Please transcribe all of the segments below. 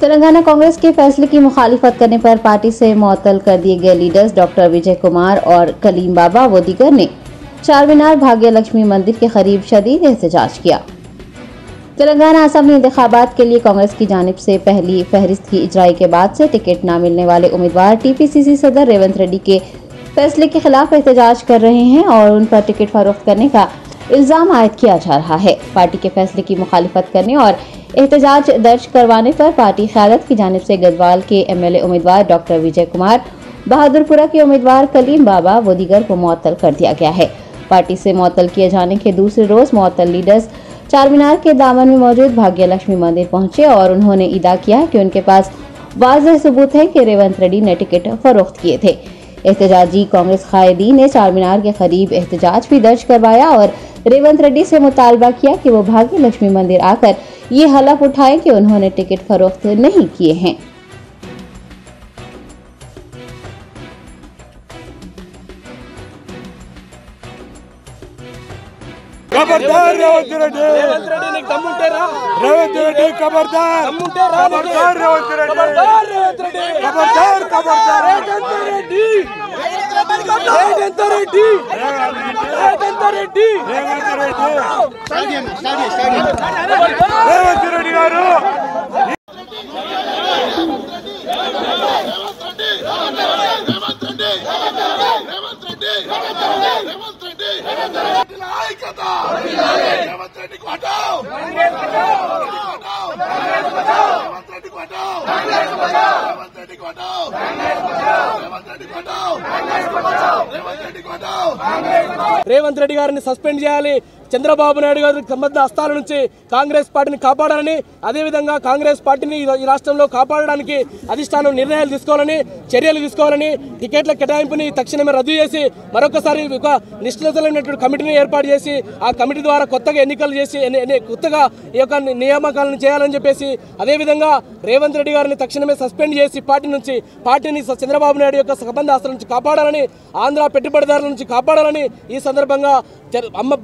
तेलंगाना कांग्रेस के फैसले की मुखालिफत करने पर पार्टी से मुअत्तल कर दिए गए लीडर्स डॉक्टर विजय कुमार और कलीम बाबा व दीगर ने चारमीनार भाग्य लक्ष्मी मंदिर के करीब शदीद एहतजाज किया। तेलंगाना असेंबली इंतखाबात के लिए कांग्रेस की जानिब से पहली फहरिस्त की इजराई के बाद से टिकट न मिलने वाले उम्मीदवार टीपीसीसी सदर रेवंत रेड्डी के फैसले के खिलाफ एहतजाज कर रहे हैं और उन पर टिकट फरोख्त करने का इल्जाम आयद किया जा रहा है। पार्टी के फैसले की मुखालिफत करने और एहतजाज दर्ज करवाने पर पार्टी क़यादत की जानिब से गढ़वाल के एमएलए उम्मीदवार डॉक्टर विजय कुमार, बहादुरपुरा के उम्मीदवार कलीम बाबा व दीगर को मुअत्तल कर दिया गया है। पार्टी से मुअत्तल किए जाने के दूसरे रोज मुअत्तल लीडर्स चारमीनार के दामन में मौजूद भाग्य लक्ष्मी मंदिर पहुंचे और उन्होंने इदा किया कि उनके पास वाज़ेह सबूत है कि रेवंत रेड्डी ने टिकट फरोख्त किए थे। एहतजाजी कांग्रेस कायदीन ने चारमीनार के करीब एहतजाज भी दर्ज करवाया और रेवंत रेड्डी से मुतालबा किया कि वो भाग्य लक्ष्मी मंदिर आकर ये हलफ उठाएं कि उन्होंने टिकट फरोख्त नहीं किए हैं। खबरदार रेवंत रेड्डी నీకు దమ్ముంటేరా रेवंत रेड्डी खबरदार दम्मुंटेरा खबरदार रेवंत रेड्डी खबरदार रेवंत रेड्डी खबरदार खबरदार रेवंत रेड्डी रेवंत रेड्डी रेवंत रेड्डी गारू रेवंत रेड्डी को हटाओ, रेवंत रेड्डी को हटाओ, रेवंत रेड्डी को हटाओ, रेवंत रेड्डी को हटाओ, रेवंत रेड्डी को हटाओ। రేవంత్ రెడ్డి గారిని సస్పెండ్ చేయాలి, చంద్రబాబు నాయుడు గారికి సంబంధ హస్తాల నుంచి కాంగ్రెస్ పార్టీని కాపాడాలని, అదేవిధంగా కాంగ్రెస్ పార్టీని ఈ రాష్ట్రంలో కాపాడడానికి అధిష్టానం నిర్ణయాలు తీసుకోవాలని, చర్యలు తీసుకోవాలని, టికెట్ల కేటాయింపుని తక్షణమే రద్దు చేసి మరొకసారి ఒక నిష్ణాతులైనటువంటి కమిటీని ఏర్పాటు చేసి ఆ కమిటీ ద్వారా కొత్తగా ఎన్నికలు చేసి కొత్తగా ఈ యొక్క నియామకాలను చేయాలని చెప్పేసి, అదేవిధంగా రేవంత్ రెడ్డి గారిని తక్షణమే సస్పెండ్ చేసి పార్టీని చంద్రబాబు నాయుడు యొక్క సంబంధ హస్తాల నుంచి కాపాడాలని, ఆంధ్ర పెట్టుబడిదారుల నుంచి కాపాడాలని ఈ సందర్భంగా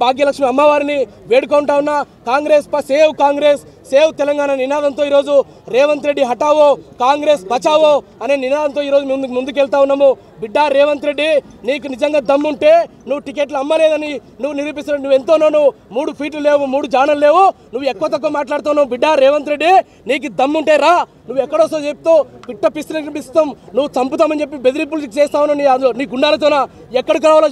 భాగ్యలక్ష్మి అమ్మవారిని వేడుకుంటా ఉన్నా। కాంగ్రెస్ సేవ్ తెలంగాణ నినాదంతో ఈరోజు రేవంత్ రెడ్డి హటావో కాంగ్రెస్ బచావో అనే నినాదంతో ఈరోజు ముందుకెళ్తా ఉన్నాము। బిడ్డ రేవంత్ రెడ్డి, నీకు నిజంగా దమ్ముంటే నువ్వు టికెట్లు అమ్మలేదని నువ్వు నిరూపిస్తున్నావు। నువ్వు ఎంతోనో 3 ఫీట్లు లేవు, 3 జానలు లేవు, నువ్వు ఎక్కువ తక్కువ మాట్లాడుతున్నావు। బిడ్డ రేవంత్ రెడ్డి, నీకు దమ్ముంటే రా, నువ్వు ఎక్కడొస్తో చెప్తూ పిట్ట పిస్తాం, నువ్వు చంపుతామని చెప్పి బెదిరింపులు చేస్తా ఉన్నావు। నీ గుండాలతోన ఎక్కడికి రావాలో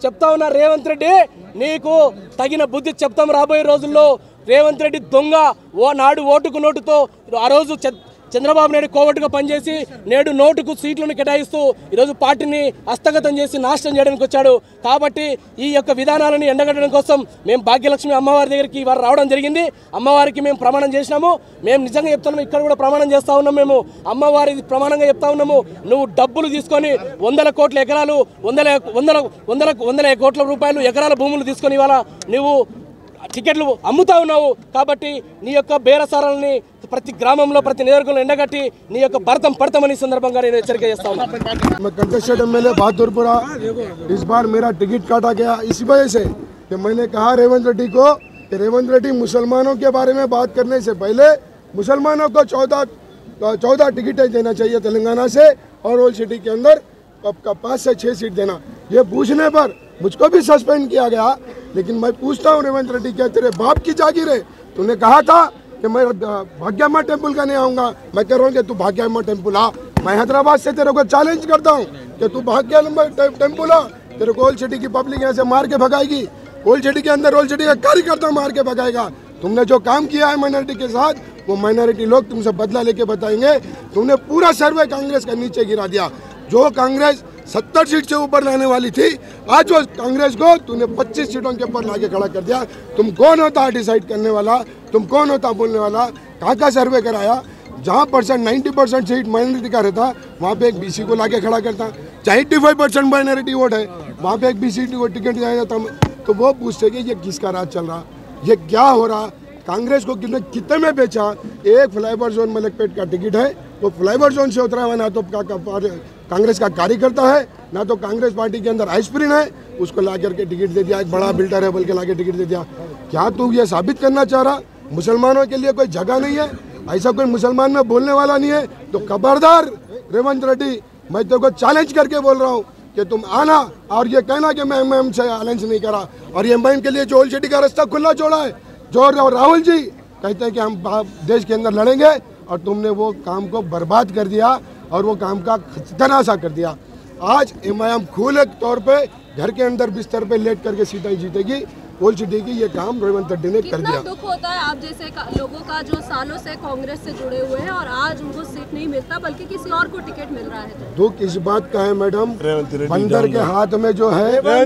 చెప్తా ఉన్నా। రేవంత్ రెడ్డి, నీకు తగిన బుద్ధి చెప్తాం రాబోయే రోజుల్లో। రేవంత్ రెడ్డి దొంగ, నాడు ఓటుకు నోటుతో ఆ రోజు చంద్రబాబు నాయుడు కోవట్టుగా పనిచేసి నేడు నోటుకు సీట్లను కేటాయిస్తూ ఈరోజు పార్టీని హస్తగతం చేసి నాశనం చేయడానికి వచ్చాడు। కాబట్టి ఈ యొక్క విధానాలను ఎండగట్టడం కోసం మేము భాగ్యలక్ష్మి అమ్మవారి దగ్గరికి ఇవాళ రావడం జరిగింది। అమ్మవారికి మేము ప్రమాణం చేసినాము। మేము నిజంగా చెప్తున్నాము, ఇక్కడ కూడా ప్రమాణం చేస్తా ఉన్నాము। మేము అమ్మవారి ప్రమాణంగా చెప్తా ఉన్నాము, నువ్వు డబ్బులు తీసుకొని 100 కోట్ల ఎకరాలు 100 కోట్ల రూపాయలు ఎకరాల భూములు తీసుకొని ఇవాళ నువ్వు టికెట్లు అమ్ముతా ఉన్నావు। కాబట్టి నీ యొక్క బేరసారాలని ప్రతి గ్రామంలో ప్రతి నియోజకవర్గంలో ఎండగట్టి నీ యొక్క భరతం పడతామని సందర్భంగా నేను హెచ్చరిక చేస్తా हूं। मैं कंटेस्टेड एमएलए बहादुरपुरा, इस बार मेरा टिकट काटा गया इसी वजह से कि मैंने कहा रेवंत रेड्डी को कि रेवंत रेड्डी मुसलमानों के बारे में बात करने से पहले मुसलमानों को 14 टिकटें देना चाहिए तेलंगाना से और ओल्ड सिटी के अंदर 5 से 6 सीट देना। ये पूछने पर मुझको भी सस्पेंड किया गया। लेकिन मैं पूछता हूँ रेवंत रेड्डी, क्या तेरे बाप की जागीर है? तूने कहा था कि मैं भाग्यम्मा टेम्पल का नहीं आऊँगा। मैं कह रहा हूँ कि तू भाग्यम्मा टेम्पल आ। मैं हैदराबाद से तेरे को चैलेंज करता हूँ कि तू भाग्यम्मा टेम्पल आ। तेरे को ओल्ड सिटी की पब्लिक यहाँ से मार के भगाएगी। ओल्ड सिटी के अंदर ओल्ड सिटी का कार्यकर्ता मार के भगाएगा। तुमने जो काम किया है माइनॉरिटी के साथ, वो माइनॉरिटी लोग तुमसे बदला लेके बताएंगे। तुमने पूरा सर्वे कांग्रेस का नीचे गिरा दिया। जो कांग्रेस 70 सीट से ऊपर लाने वाली थी, आज वो कांग्रेस को तूने 25 सीटों के ऊपर लाके खड़ा कर दिया। तुम कौन होता डिसाइड करने वाला? तुम कौन होता बोलने वाला? कहाँ का सर्वे कराया? जहाँ 90% सीट माइनॉरिटी का रहता, वहाँ पे एक बीसी को लाके खड़ा करता। चाहे 85% माइनॉरिटी वोट है, वहाँ पे एक बीसी को टिकट दिया जाता। तो वो पूछते कि ये किसका राज चल रहा, ये क्या हो रहा? कांग्रेस को कितने में बेचा? एक फ्लाईओवर जोन मलकपेट का टिकट है, वो फ्लाईओवर जोन से उतरा हुआ ना तो कांग्रेस का कार्यकर्ता है, ना तो कांग्रेस पार्टी के अंदर आइसप्रीन है, उसको ला करके टिकट दे दिया। एक बड़ा बिल्डर है बोल के ला के टिकट दे दिया। क्या तू ये साबित करना चाह रहा मुसलमानों के लिए कोई जगह नहीं है? ऐसा कोई मुसलमान में बोलने वाला नहीं है। तो खबरदार रेवंत रेड्डी, मैं तेरे को चैलेंज करके बोल रहा हूँ कि तुम आना और ये कहना कि मैं एमआईएम से अलायंस नहीं करा, और ये एमआईएम के लिए जो ओल्ड सिटी का रास्ता खुला छोड़ा है, जो राहुल जी कहते हैं कि हम देश के अंदर लड़ेंगे, और तुमने वो काम को बर्बाद कर दिया और वो काम का खतना सा कर दिया। आज एमआईएम खुले तौर पे घर के अंदर बिस्तर पे लेट करके सीधा ही जीतेगी। ओल्ड सिटी की ये काम रेवंत रेड्डी ने कर दिया। दुख होता है आप जैसे लोगों का जो सालों से कांग्रेस से जुड़े हुए हैं और आज उनको सीट नहीं मिलता बल्कि किसी और को टिकट मिल रहा है। दुख इस बात का है मैडम, बंदर के हाथ में जो है मैं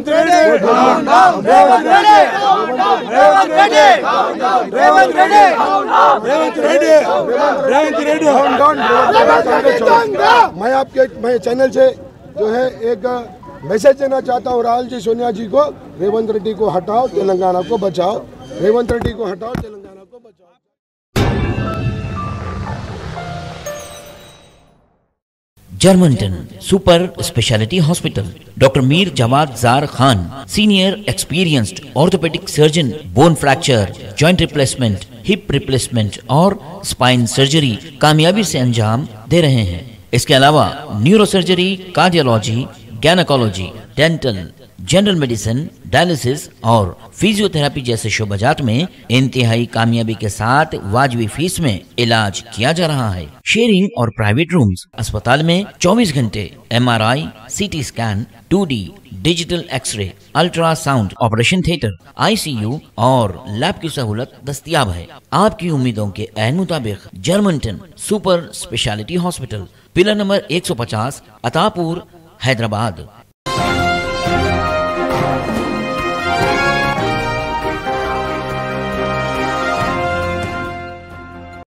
चैनल से जो है एक मैसेज देना चाहता हूँ राहुल जी, सोनिया जी को, रेवंत रेड्डी को हटाओ, तेलंगाना को बचाओ। रेवंत रेड्डी को हटाओ, तेलंगाना को बचाओ। जर्मनटन super speciality hospital, doctor Mir Jawad Jar Khan, senior experienced orthopaedic surgeon, bone fracture, joint replacement, hip replacement और स्पाइन सर्जरी कामयाबी से अंजाम दे रहे हैं। इसके अलावा neuro surgery, cardiology, gynaecology, dental, general medicine, dialysis और फिजियोथेरेपी जैसे शोबाजात में इंतहाई कामयाबी के साथ वाजबी फीस में इलाज किया जा रहा है। शेयरिंग और प्राइवेट रूम्स, अस्पताल में 24 घंटे MRI, CT scan, 2D digital x-ray, ultrasound, operation theatre, ICU और लैब की सहूलत दस्तयाब है। आपकी उम्मीदों के ऐन मुताबिक Germanten super speciality hospital, pillar number 150, Attapur, Hyderabad.